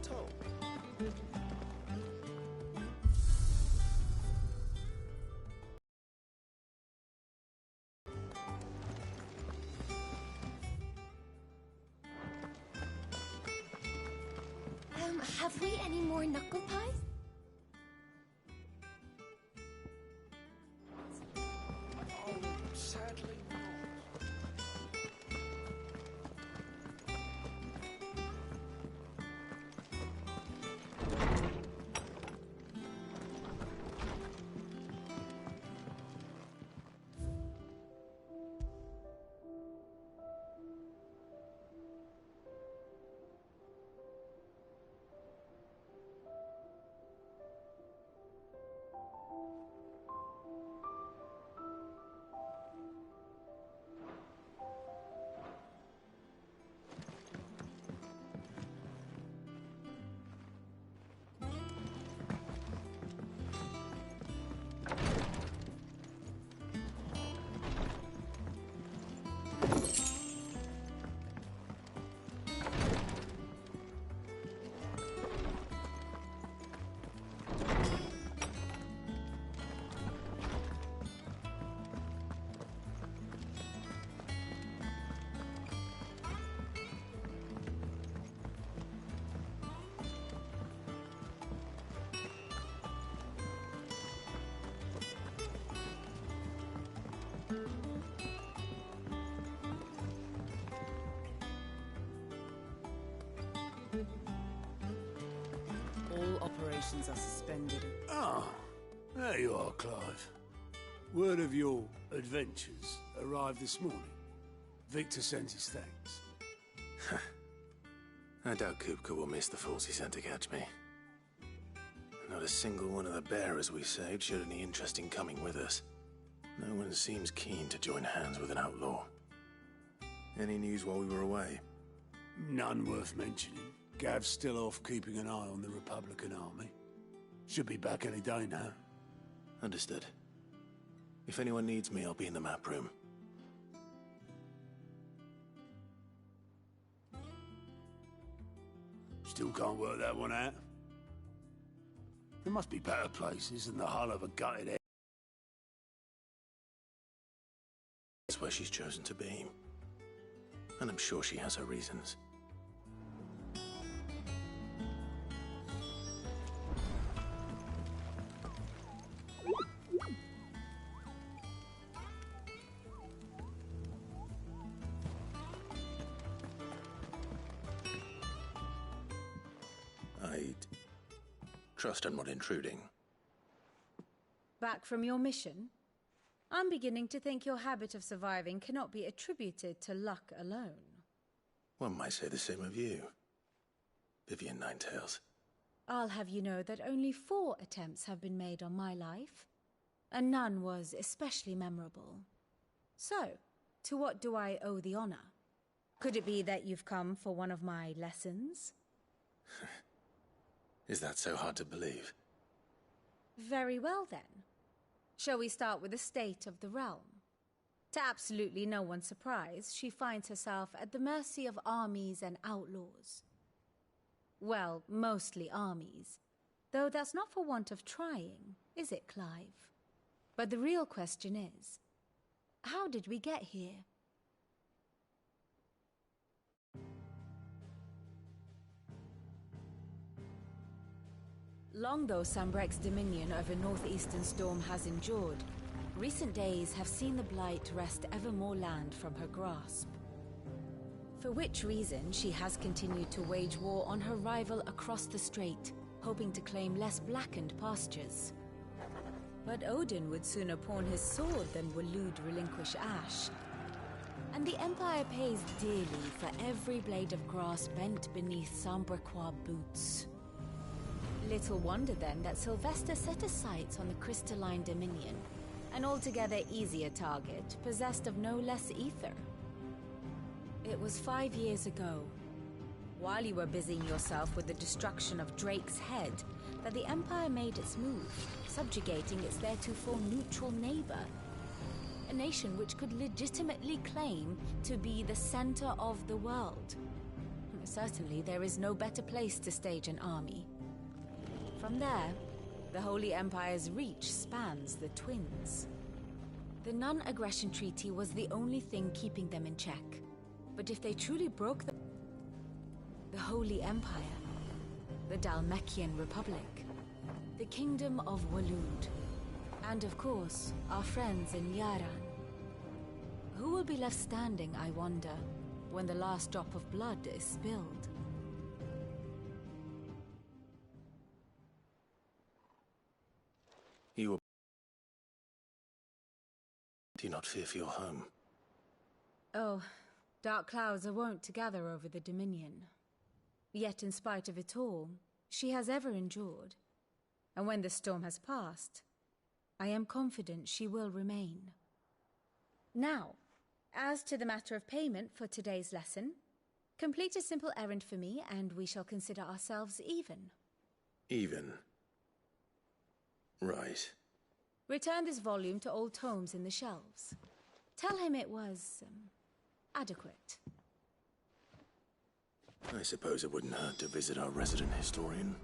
toll. Have we any more knuckle pies? Oh, sadly not. All operations are suspended. Ah, there you are, Clive. Word of your adventures arrived this morning. Victor sent his thanks. I doubt Kupka will miss the fools he sent to catch me. Not a single one of the bearers we saved showed any interest in coming with us. No one seems keen to join hands with an outlaw. Any news while we were away? None worth mentioning. Gav's still off keeping an eye on the Republican army. Should be back any day now. Understood. If anyone needs me, I'll be in the map room. Still can't work that one out. There must be better places than the hull of a gutted head. That's where she's chosen to be. And I'm sure she has her reasons. I'd trust I'm not intruding. Back from your mission? I'm beginning to think your habit of surviving cannot be attributed to luck alone. One might say the same of you, Vivian Ninetails. I'll have you know that only 4 attempts have been made on my life, and none was especially memorable. So, to what do I owe the honor? Could it be that you've come for one of my lessons? Is that so hard to believe? Very well then. Shall we start with the state of the realm? To absolutely no one's surprise, she finds herself at the mercy of armies and outlaws. Well, mostly armies. Though that's not for want of trying, is it, Clive? But the real question is, how did we get here? Long though Sambrek's dominion over northeastern Storm has endured, recent days have seen the Blight wrest ever more land from her grasp. For which reason she has continued to wage war on her rival across the strait, hoping to claim less blackened pastures. But Odin would sooner pawn his sword than Waloed relinquish Ash. And the Empire pays dearly for every blade of grass bent beneath Sambrequois boots. Little wonder then that Sylvester set his sights on the crystalline dominion, an altogether easier target, possessed of no less ether. It was 5 years ago, while you were busying yourself with the destruction of Drake's head, that the Empire made its move, subjugating its theretofore neutral neighbor. A nation which could legitimately claim to be the center of the world. Certainly, there is no better place to stage an army. From there, the Holy Empire's reach spans the Twins. The non-aggression treaty was the only thing keeping them in check. But if they truly broke the Holy Empire, the Dalmekian Republic, the Kingdom of Waloed, and of course, our friends in Yaran, who will be left standing, I wonder, when the last drop of blood is spilled? You do not fear for your home. Oh, dark clouds are wont to gather over the Dominion. Yet in spite of it all, she has ever endured. And when the storm has passed, I am confident she will remain. Now, as to the matter of payment for today's lesson, complete a simple errand for me and we shall consider ourselves even. Even? Right. Return this volume to old tomes in the shelves. Tell him it was, adequate. I suppose it wouldn't hurt to visit our resident historian.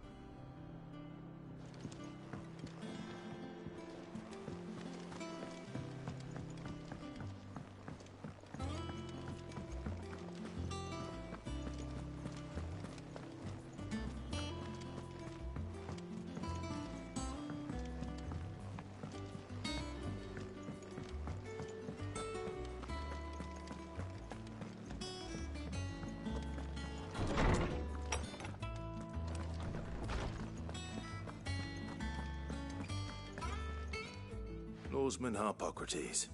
Lawsman Harpocrates.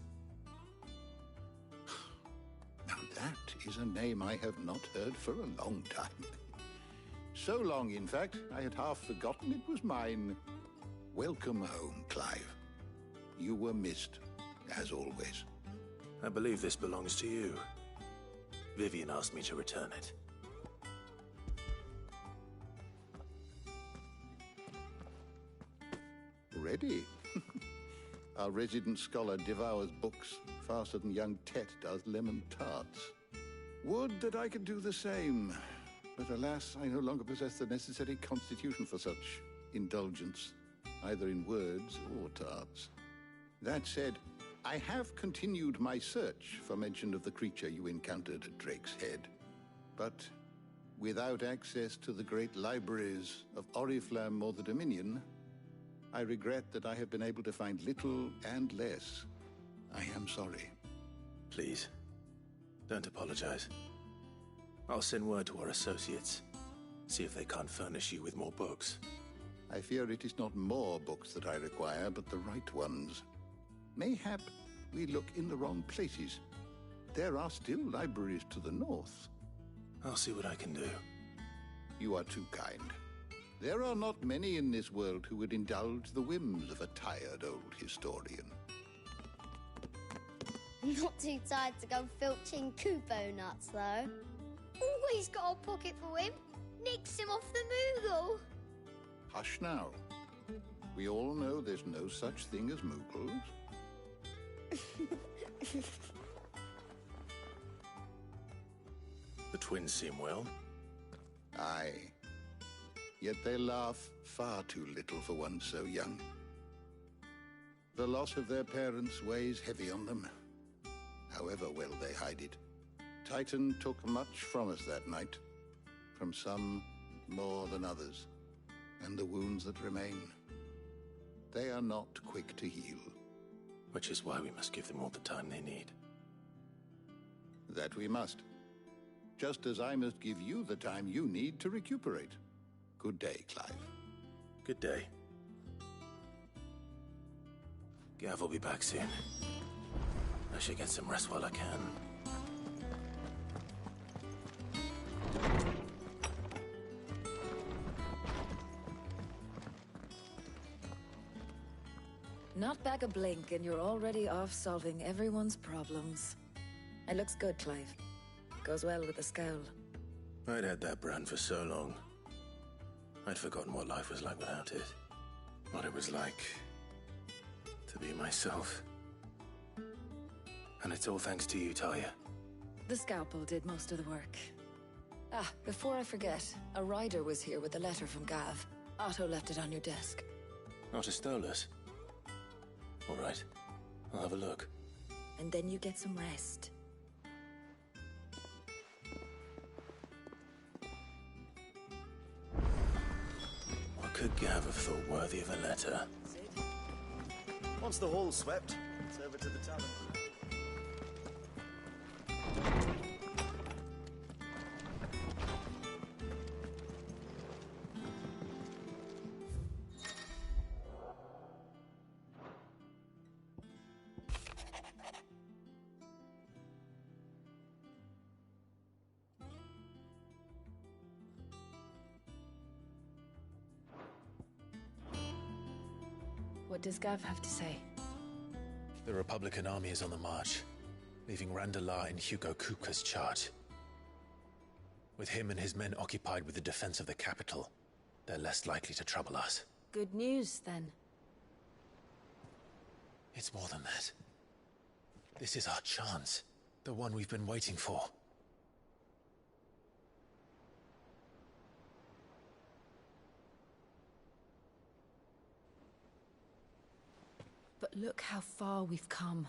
Now that is a name I have not heard for a long time. So long, in fact, I had half forgotten it was mine. Welcome home, Clive. You were missed, as always. I believe this belongs to you. Vivian asked me to return it. Ready? Our resident scholar devours books faster than young Tet does lemon tarts. Would that I could do the same. But alas, I no longer possess the necessary constitution for such indulgence, either in words or tarts. That said, I have continued my search for mention of the creature you encountered at Drake's Head. But without access to the great libraries of Oriflamme or the Dominion, I regret that I have been able to find little and less. I am sorry. Please, don't apologize. I'll send word to our associates. See if they can't furnish you with more books. I fear it is not more books that I require, but the right ones. Mayhap we look in the wrong places. There are still libraries to the north. I'll see what I can do. You are too kind. There are not many in this world who would indulge the whims of a tired old historian. Not too tired to go filching Kupo nuts, though. Always got a pocket for him. Nicks him off the Moogle. Hush now. We all know there's no such thing as Moogles. The twins seem well. Aye. Yet they laugh far too little for one so young. The loss of their parents weighs heavy on them, however well they hide it. Titan took much from us that night, from some more than others, and the wounds that remain, they are not quick to heal. Which is why we must give them all the time they need. That we must. Just as I must give you the time you need to recuperate. Good day, Clive. Good day. Gav will be back soon. I should get some rest while I can. Not back a blink and you're already off solving everyone's problems. It looks good, Clive. Goes well with the scowl. I'd had that brand for so long. I'd forgotten what life was like without it. What it was like to be myself. And it's all thanks to you, Talia. The scalpel did most of the work. Ah, before I forget, a rider was here with a letter from Gav. Otto left it on your desk. Otto stole us. All right, I'll have a look. And then you get some rest. What could Gav have thought worthy of a letter? Once the hall's swept, it's over to the tavern. What does Gav have to say? The Republican army is on the march, leaving Randalar in Hugo Kupka's charge. With him and his men occupied with the defense of the capital, they're less likely to trouble us. Good news, then. It's more than that. This is our chance, the one we've been waiting for. But look how far we've come.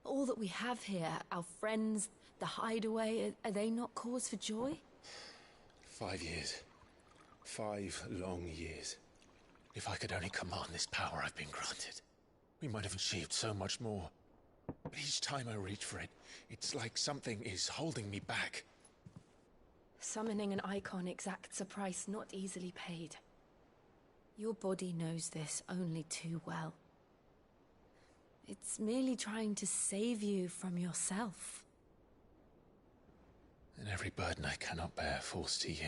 All that we have here, our friends, the hideaway, are they not cause for joy? 5 years. 5 long years. If I could only command this power I've been granted, we might have achieved so much more. But each time I reach for it, it's like something is holding me back. Summoning an icon exacts a price not easily paid. Your body knows this only too well. It's merely trying to save you from yourself. And every burden I cannot bear falls to you.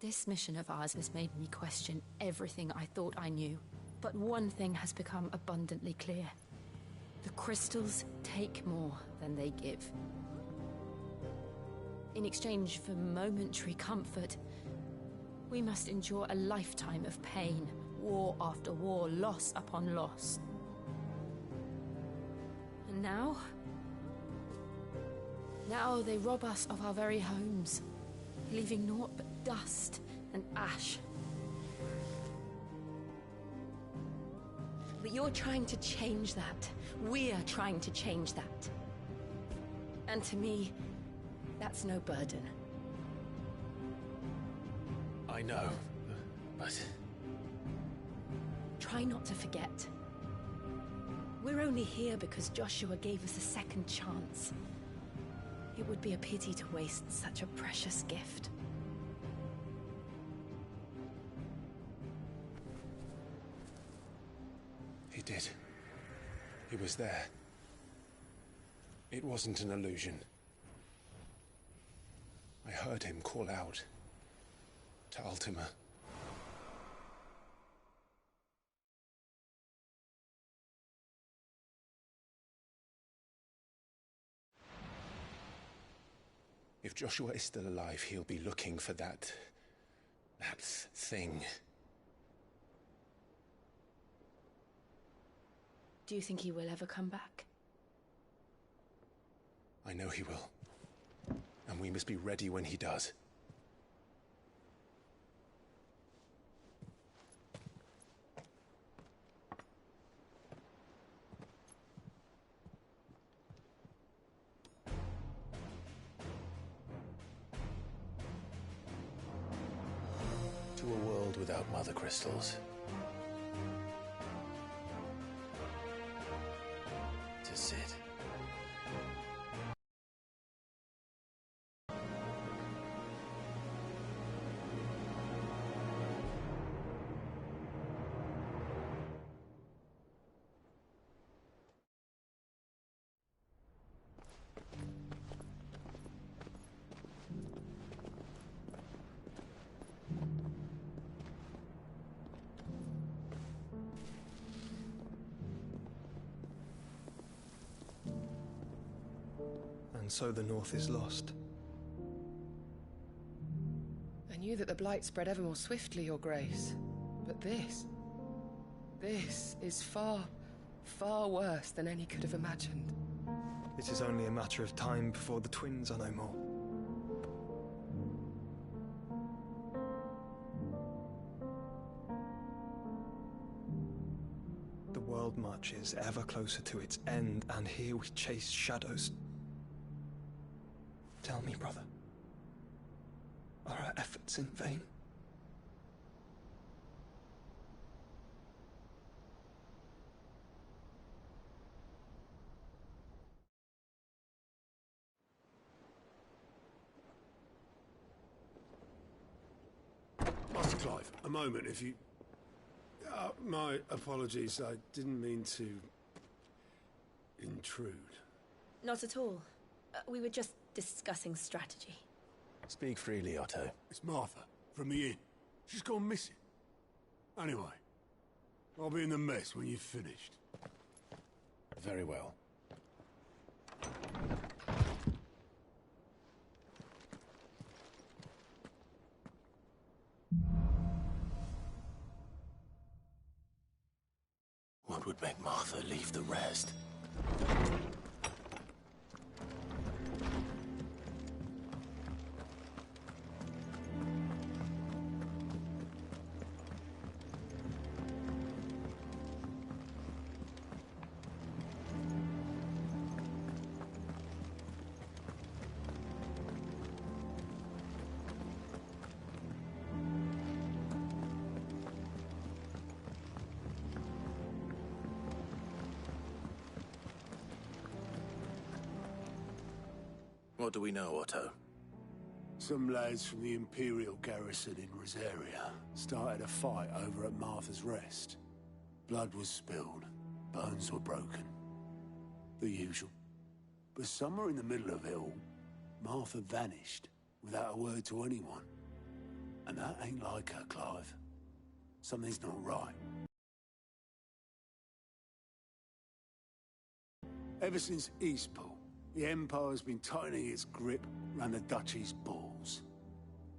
This mission of ours has made me question everything I thought I knew. But one thing has become abundantly clear. The crystals take more than they give. In exchange for momentary comfort, we must endure a lifetime of pain, war after war, loss upon loss. And now they rob us of our very homes, leaving naught but dust and ash. But you're trying to change that. We're trying to change that. And to me, that's no burden. I know, but... Try not to forget. We're only here because Joshua gave us a second chance. It would be a pity to waste such a precious gift. He did. He was there. It wasn't an illusion. I heard him call out to Ultima. If Joshua is still alive, he'll be looking for that thing. Do you think he will ever come back? I know he will. And we must be ready when he does. To a world without mother crystals. To Sid. And so the North is lost. I knew that the Blight spread ever more swiftly, Your Grace. But this is far, far worse than any could have imagined. It is only a matter of time before the twins are no more. failed much is ever closer to its end, and here we chase shadows. Tell me, brother, are our efforts in vain? Master Clive, a moment, if you... my apologies, I didn't mean to... intrude. Not at all. We were just discussing strategy. Speak freely, Otto. It's Martha, from the inn. She's gone missing. Anyway, I'll be in the mess when you've finished. Very well. What would make Martha leave the rest? What do we know, Otto? Some lads from the Imperial garrison in Rosaria started a fight over at Martha's Rest. Blood was spilled, bones were broken. The usual. But somewhere in the middle of it all, Martha vanished without a word to anyone. And that ain't like her, Clive. Something's not right. Ever since Eastpool, the Empire's been tightening its grip around the Duchy's balls.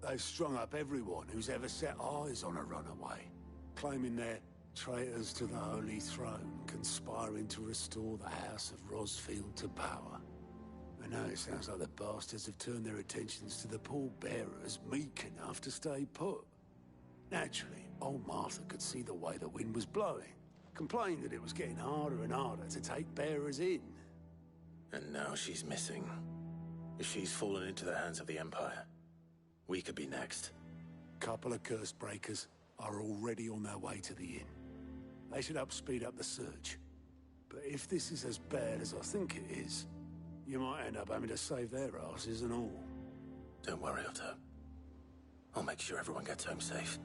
They've strung up everyone who's ever set eyes on a runaway, claiming they're traitors to the Holy Throne, conspiring to restore the House of Rosfield to power. And now it sounds like the bastards have turned their attentions to the pallbearers meek enough to stay put. Naturally, old Martha could see the way the wind was blowing, complained that it was getting harder and harder to take bearers in. And now she's missing. If she's fallen into the hands of the Empire, we could be next. Couple of curse breakers are already on their way to the inn. They should speed up the search. But if this is as bad as I think it is, you might end up having to save their asses and all. Don't worry, Otto. I'll make sure everyone gets home safe.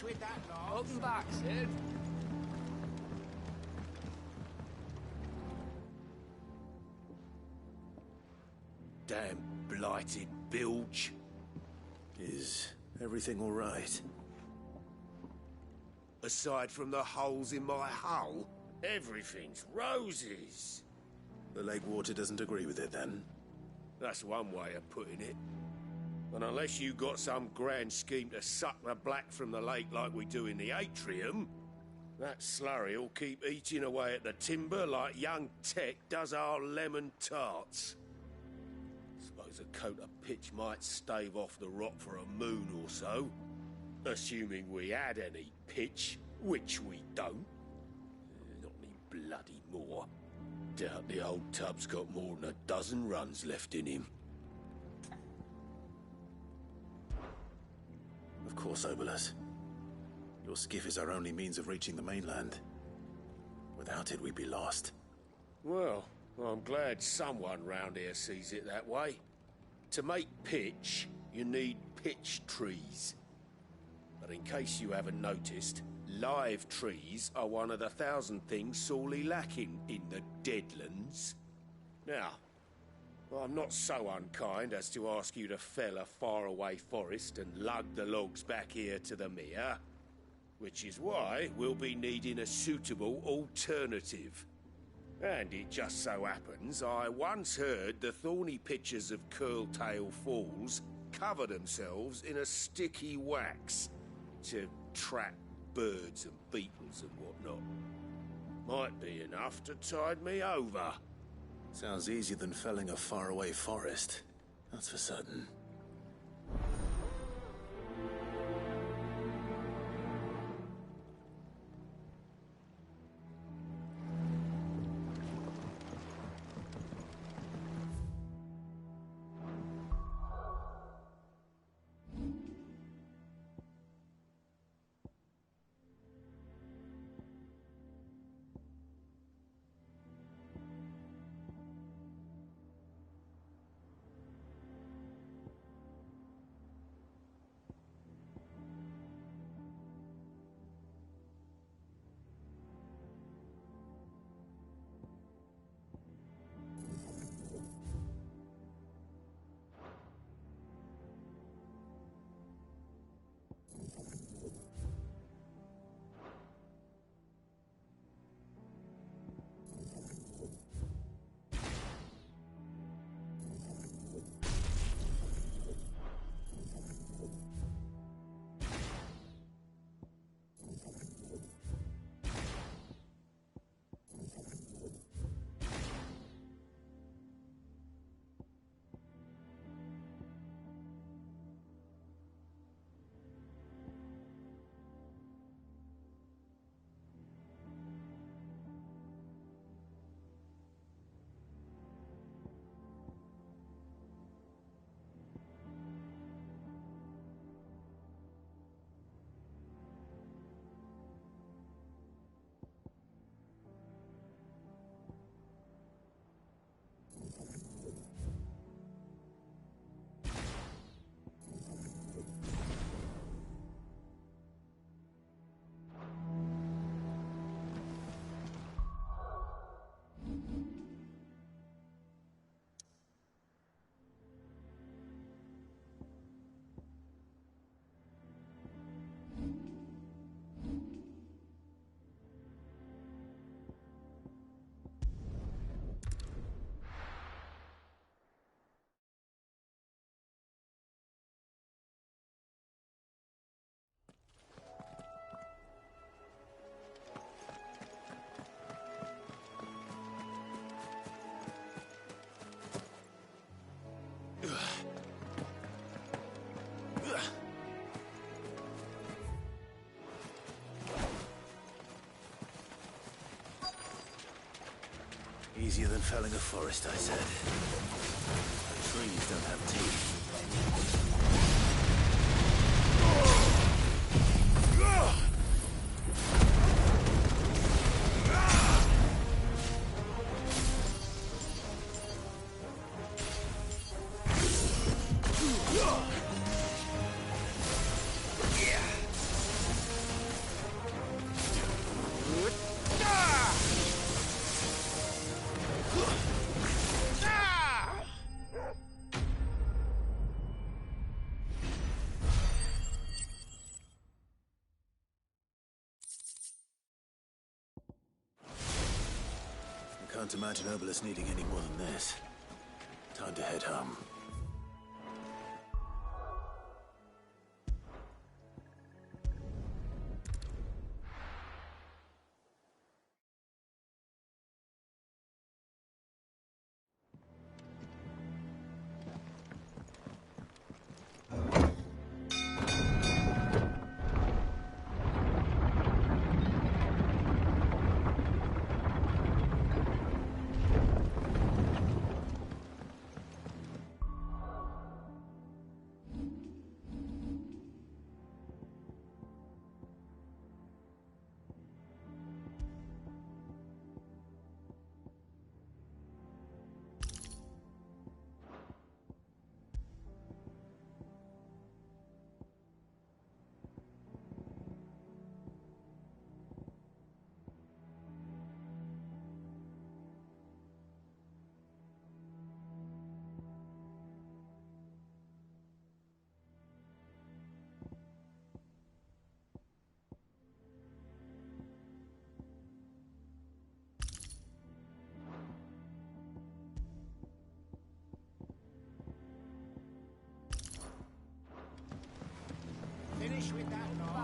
With that, Lars. Welcome back, Sid. Damn blighted bilge. Is everything all right? Aside from the holes in my hull, everything's roses. The lake water doesn't agree with it, then? That's one way of putting it. And unless you got some grand scheme to suck the black from the lake like we do in the atrium, that slurry'll keep eating away at the timber like young Tech does our lemon tarts. Suppose a coat of pitch might stave off the rot for a moon or so, assuming we had any pitch, which we don't. Not any bloody more. Doubt the old tub's got more than a dozen runs left in him. Of course, Obolus. Your skiff is our only means of reaching the mainland. Without it, we'd be lost. Well, I'm glad someone round here sees it that way. To make pitch, you need pitch trees. But in case you haven't noticed, live trees are one of the 1,000 things sorely lacking in the Deadlands. Now, I'm not so unkind as to ask you to fell a faraway forest and lug the logs back here to the mere, which is why we'll be needing a suitable alternative. And it just so happens I once heard the thorny pitchers of Curltail Falls cover themselves in a sticky wax to trap birds and beetles and whatnot. Might be enough to tide me over. Sounds easier than felling a faraway forest. That's for certain. Easier than felling a forest, I said. Trees don't have teeth. Can't imagine Obelisk needing any more than this. Time to head home.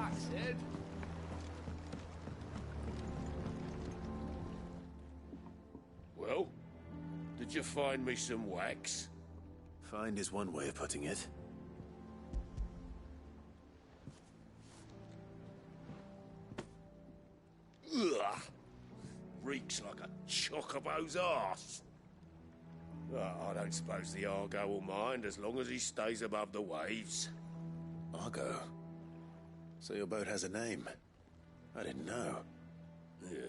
I said. Well, did you find me some wax? Find is one way of putting it. Ugh. Reeks like a chocobo's arse. I don't suppose the Argo will mind as long as he stays above the waves. Argo? So your boat has a name? I didn't know. Yeah.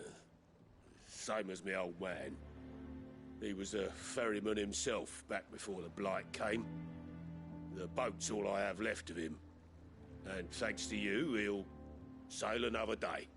Same as me old man. He was a ferryman himself back before the Blight came. The boat's all I have left of him. And thanks to you, he'll sail another day.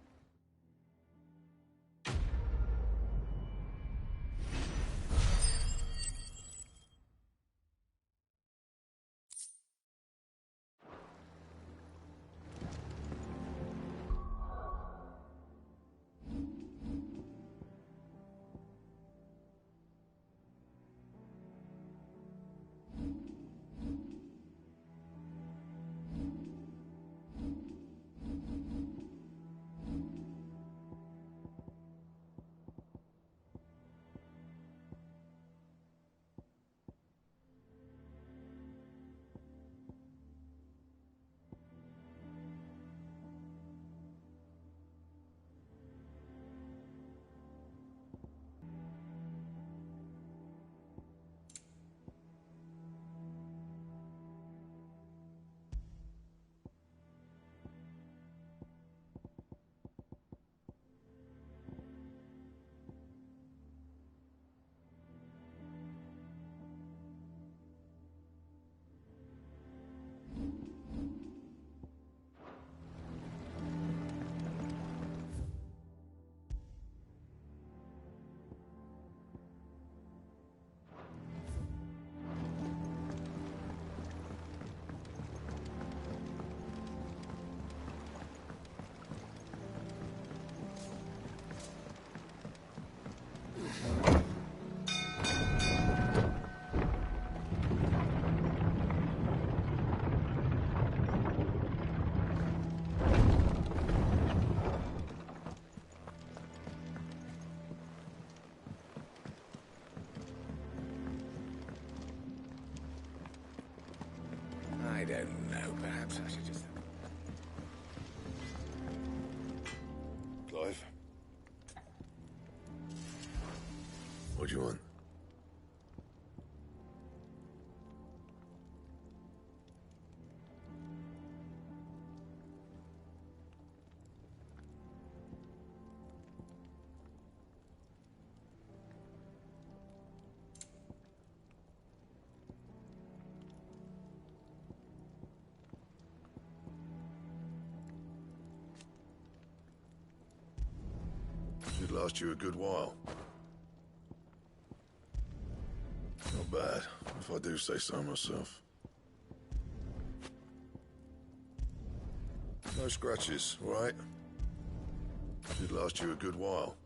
I don't know. Perhaps I should just... Clive? What do you want? Should last you a good while. Not bad, if I do say so myself. No scratches, all right? Should last you a good while.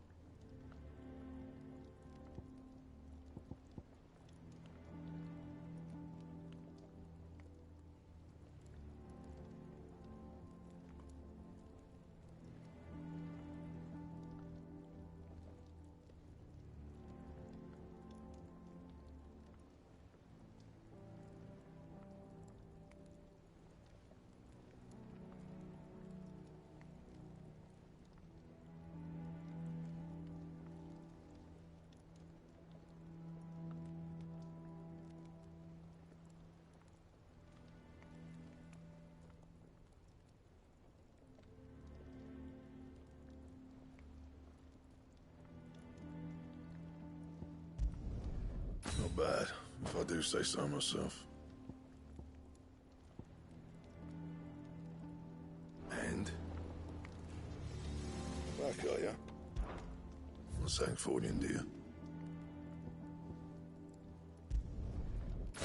Not bad, if I do say so myself. And? Back, are ya? Not saying forwarding, do you?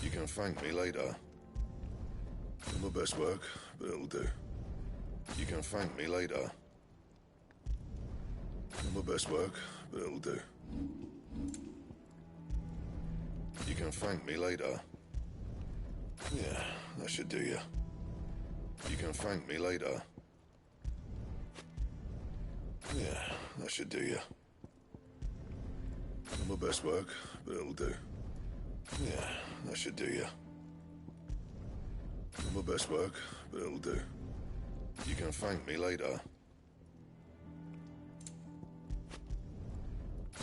You can thank me later. Not my best work, but it'll do. You can thank me later. Not my best work, but it'll do. You can thank me later. Yeah, that should do ya. You can thank me later. Yeah, that should do you. Not my best work, but it'll do. Yeah, that should do you. Not my best work, but it'll do. You can thank me later.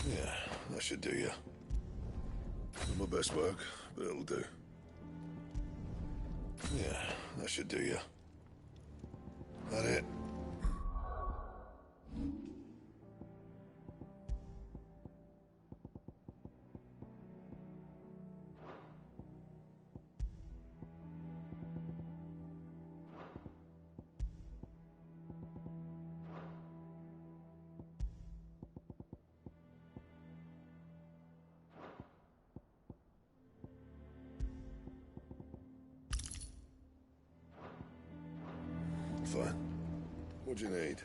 Yeah, that should do you. Not my best work, but it'll do. Yeah, that should do you. That it? Fine. What do you need?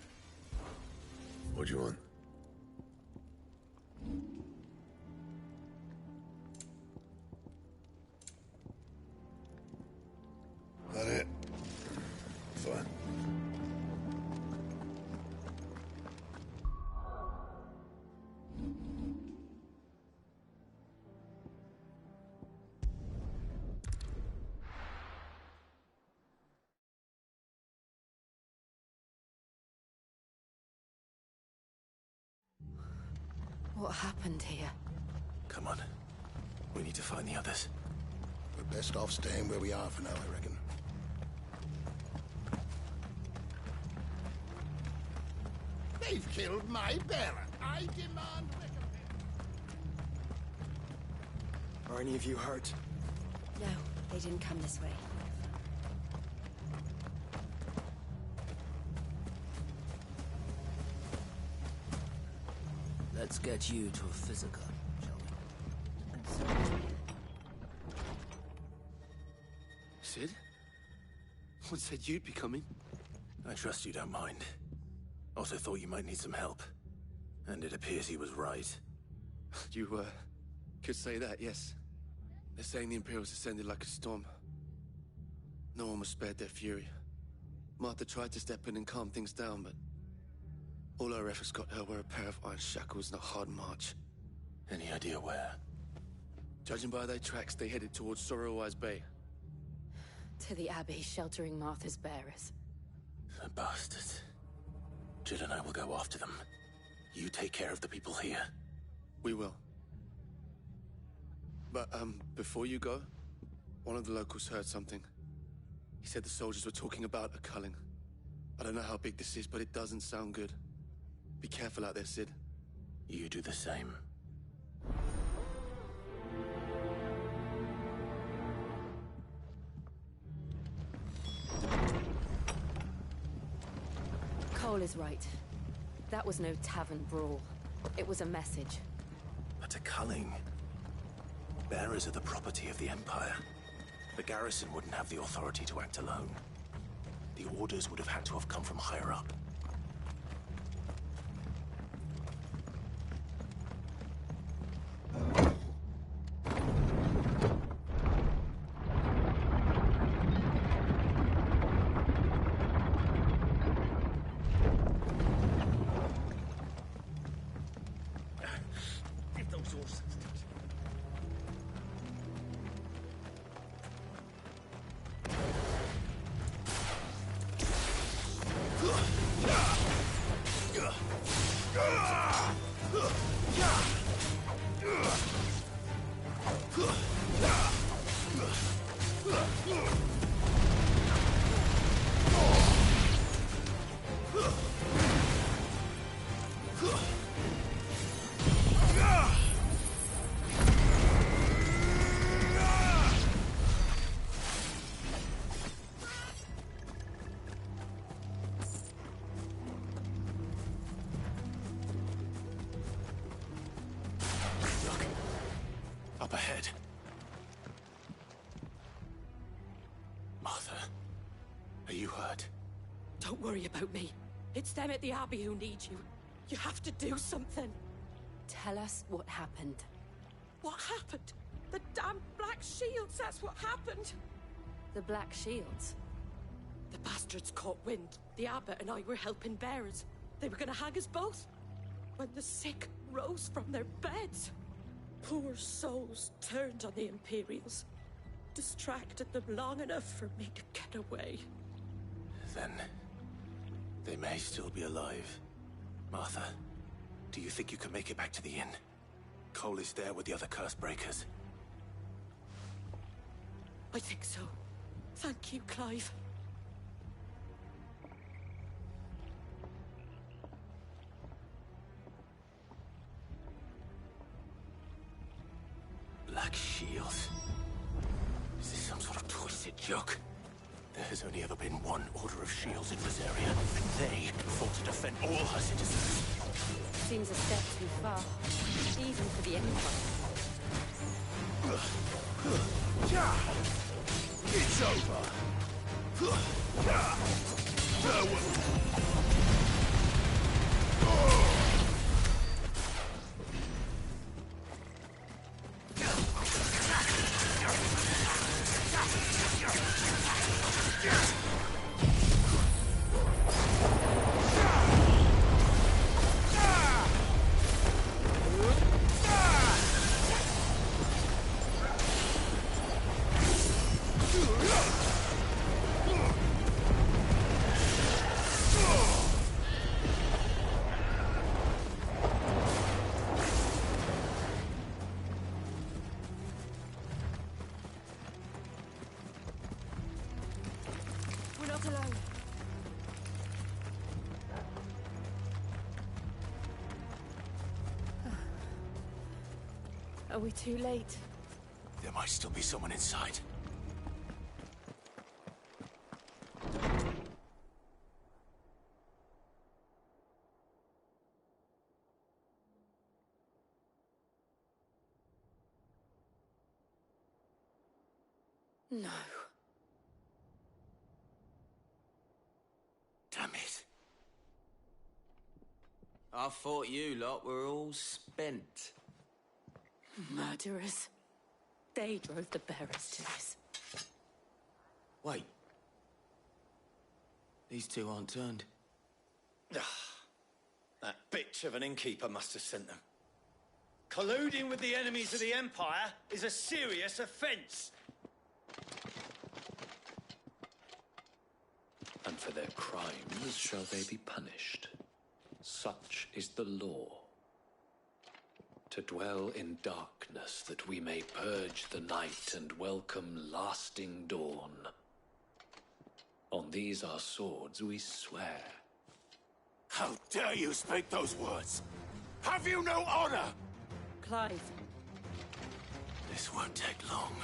What do you want? That it? Fine. What happened here? Come on. We need to find the others. We're best off staying where we are for now, I reckon. They've killed my bearer. I demand recompense. Are any of you hurt? No, they didn't come this way. Let's get you to a physical, shall we? Sid? One said you'd be coming. I trust you don't mind. Also thought you might need some help. And it appears he was right. You, could say that, yes. They're saying the Imperials descended like a storm. No one was spared their fury. Martha tried to step in and calm things down, but all our efforts got her were a pair of iron shackles and a hard march. Any idea where? Judging by their tracks, they headed towards Sorrowwise Bay. To the Abbey sheltering Martha's bearers. The bastards. Jill and I will go after them. You take care of the people here. We will. But, before you go, one of the locals heard something. He said the soldiers were talking about a culling. I don't know how big this is, but it doesn't sound good. Be careful out there, Sid. You do the same. Cole is right. That was no tavern brawl. It was a message. But a culling. Bearers are the property of the Empire. The garrison wouldn't have the authority to act alone. The orders would have had to have come from higher up. Up ahead. Martha, are you hurt? Don't worry about me. It's them at the Abbey who need you. You have to do something. Tell us what happened. What happened? The damn Black Shields, that's what happened. The Black Shields? The bastards caught wind. The Abbot and I were helping bearers. They were gonna hang us both. When the sick rose from their beds. Poor souls turned on the Imperials. Distracted them long enough for me to get away. Then they may still be alive. Martha, do you think you can make it back to the inn? Cole is there with the other curse breakers. I think so. Thank you, Clive. Black shields. Is this some sort of twisted joke? There has only ever been one order of shields in Rosaria, and they fought to defend all her citizens. Seems a step too far, even for the Empire. It's over. We're not alone. Are we too late? There might still be someone inside. No. Damn it. I thought you lot were all spent. Murderers. They drove the bearers to this. Wait. These two aren't turned. That bitch of an innkeeper must have sent them. Colluding with the enemies of the Empire is a serious offence. And for their crimes shall they be punished. Such is the law. To dwell in darkness that we may purge the night and welcome lasting dawn. On these our swords we swear. How dare you speak those words? Have you no honor? Clive. This won't take long.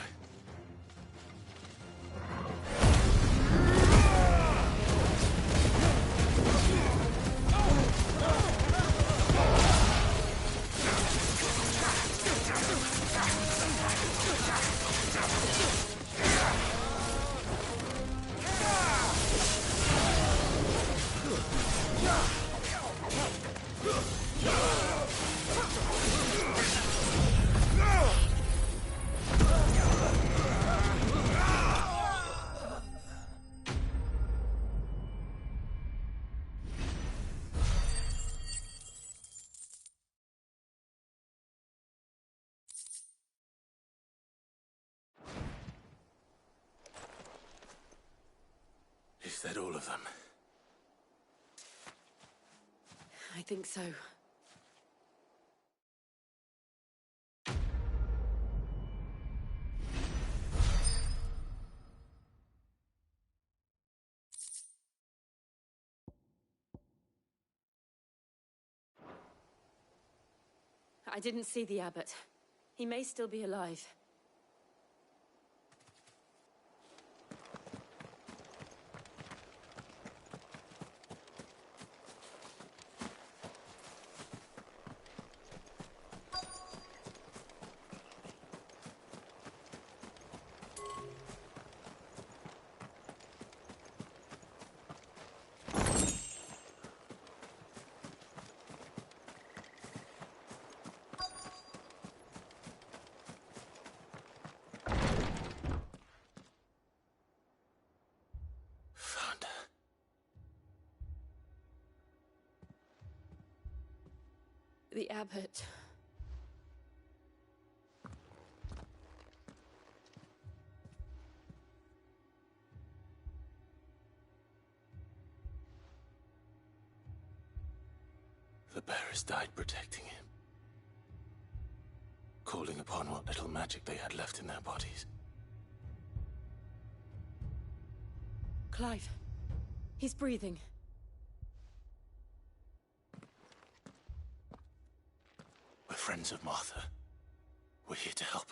Is that all of them? I think so. I didn't see the abbot. He may still be alive. The abbot. The bearers died protecting him, calling upon what little magic they had left in their bodies. Clive. He's breathing. We're friends of Martha. We're here to help.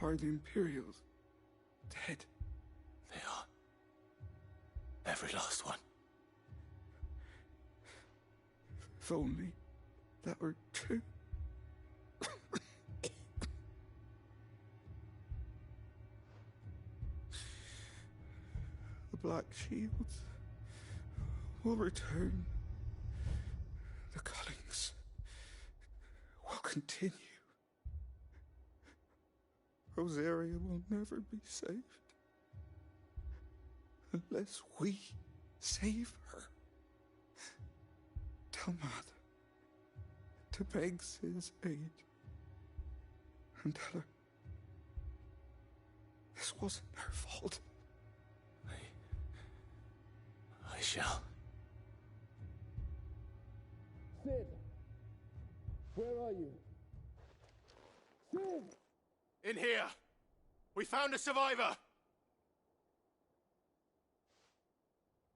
Are the Imperials dead? They are. Every last one. If only that were true. The Black Shields will return. The cullings will continue. Rosaria will never be saved unless we save her. Tell Mother to beg Cid's aid and tell her this wasn't her fault. I shall. Cid! Where are you? Cid! In here! We found a survivor!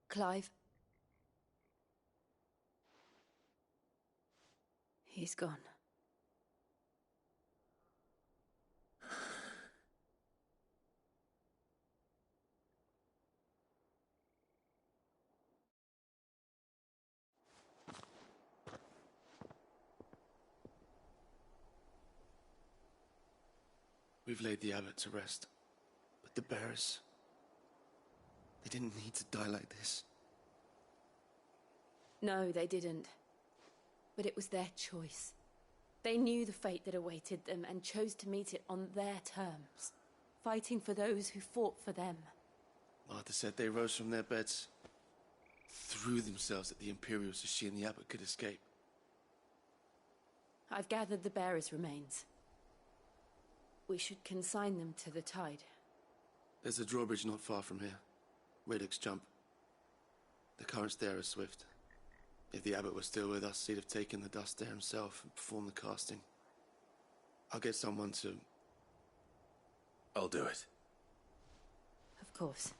Clive. He's gone. We've laid the abbot to rest, but the bearers, they didn't need to die like this. No, they didn't. But it was their choice. They knew the fate that awaited them and chose to meet it on their terms, fighting for those who fought for them. Martha said they rose from their beds, threw themselves at the Imperials so she and the abbot could escape. I've gathered the bearers' remains. We should consign them to the tide. There's a drawbridge not far from here. Radix jump. The currents there are swift. If the abbot was still with us, he'd have taken the dust there himself and performed the casting. I'll get someone to... I'll do it. Of course.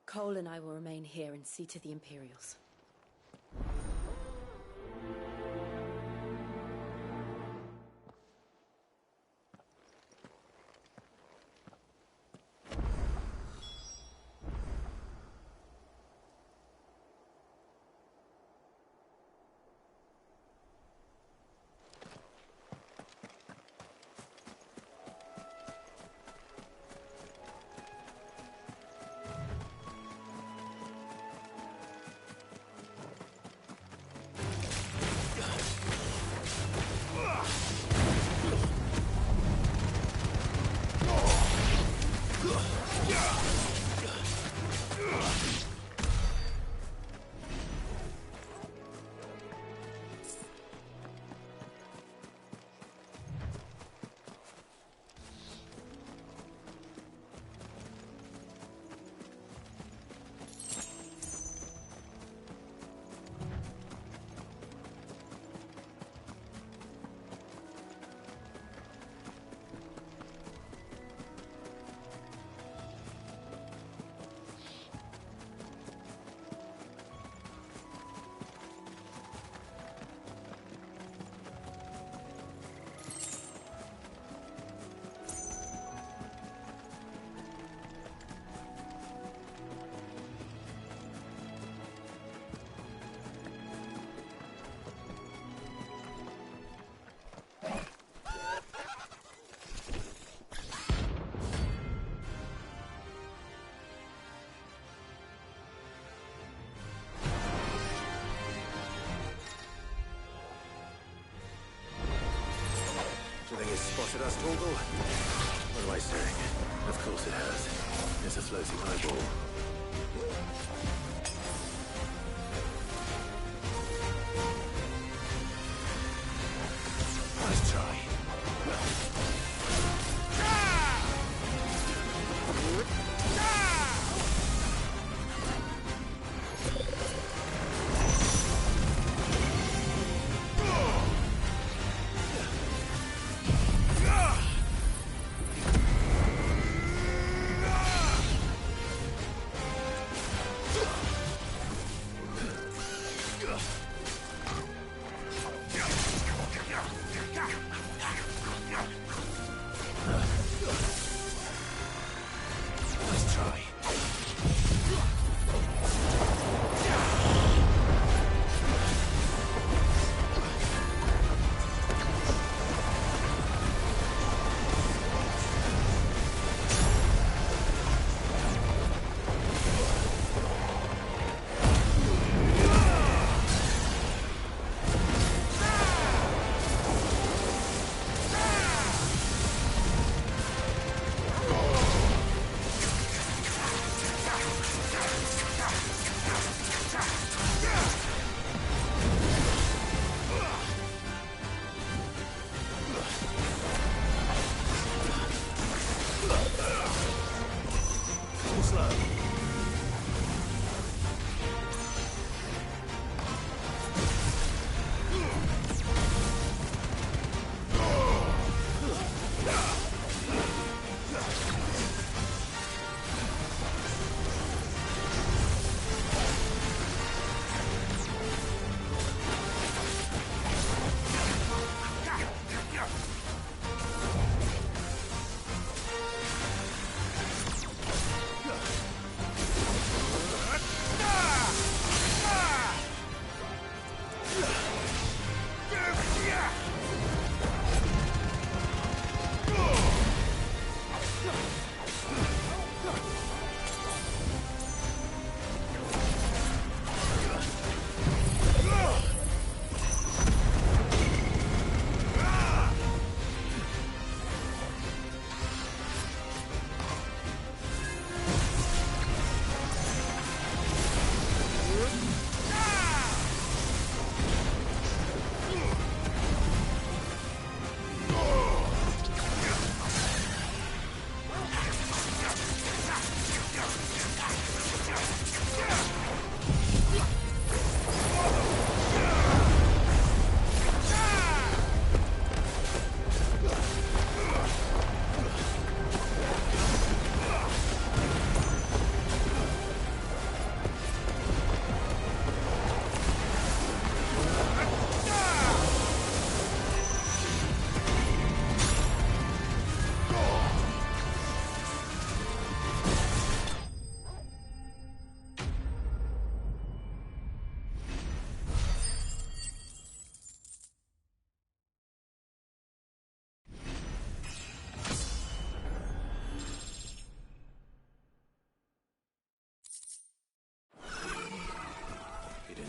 Cole and I will remain here and see to the Imperials. Do you think it's spotted us, Torgal? What am I saying? Of course it has. It's a floating eyeball.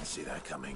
Didn't see that coming.